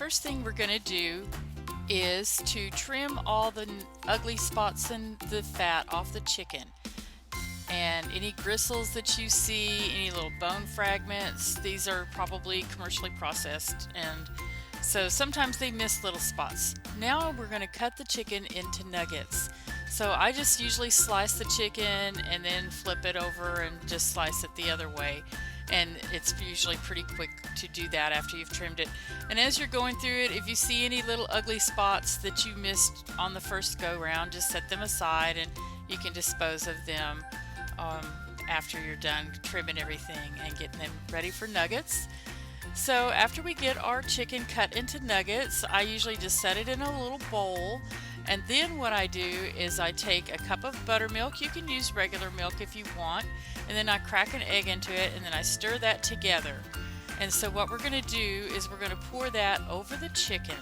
first thing we're going to do is to trim all the ugly spots and the fat off the chicken. And any gristles that you see, any little bone fragments, these are probably commercially processed, and so sometimes they miss little spots. Now we're going to cut the chicken into nuggets. So I just usually slice the chicken and then flip it over and just slice it the other way. And it's usually pretty quick to do that after you've trimmed it. And as you're going through it, if you see any little ugly spots that you missed on the first go round, just set them aside and you can dispose of them after you're done trimming everything and getting them ready for nuggets. So after we get our chicken cut into nuggets, I usually just set it in a little bowl, and then what I do is I take a cup of buttermilk. You can use regular milk if you want, and then I crack an egg into it, and then I stir that together. And so what we're going to do is we're going to pour that over the chicken.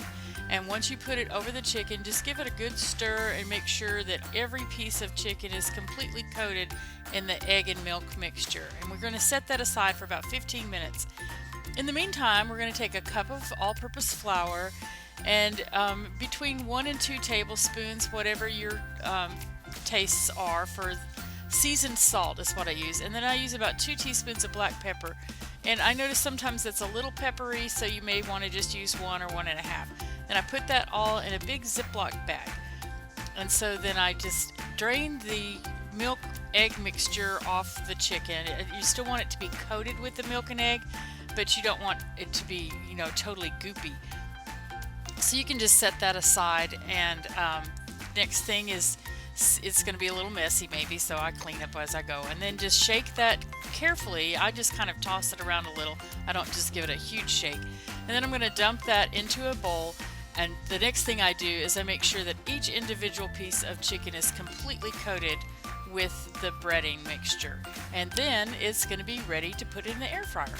And once you put it over the chicken, just give it a good stir and make sure that every piece of chicken is completely coated in the egg and milk mixture. And we're going to set that aside for about 15 minutes. In the meantime, we're going to take a cup of all-purpose flour and between 1 and 2 tablespoons, whatever your tastes are, for seasoned salt is what I use. And then I use about 2 teaspoons of black pepper. And I notice sometimes it's a little peppery, so you may want to just use 1 or 1 1/2. Then I put that all in a big Ziploc bag. And so then I just drain the milk egg mixture off the chicken. You still want it to be coated with the milk and egg, but you don't want it to be, totally goopy. So you can just set that aside, and next thing is it's going to be a little messy maybe, so I clean up as I go. And then just shake that carefully. I just kind of toss it around a little. I don't just give it a huge shake. And then I'm going to dump that into a bowl. And the next thing I do is I make sure that each individual piece of chicken is completely coated with the breading mixture. And then it's going to be ready to put in the air fryer.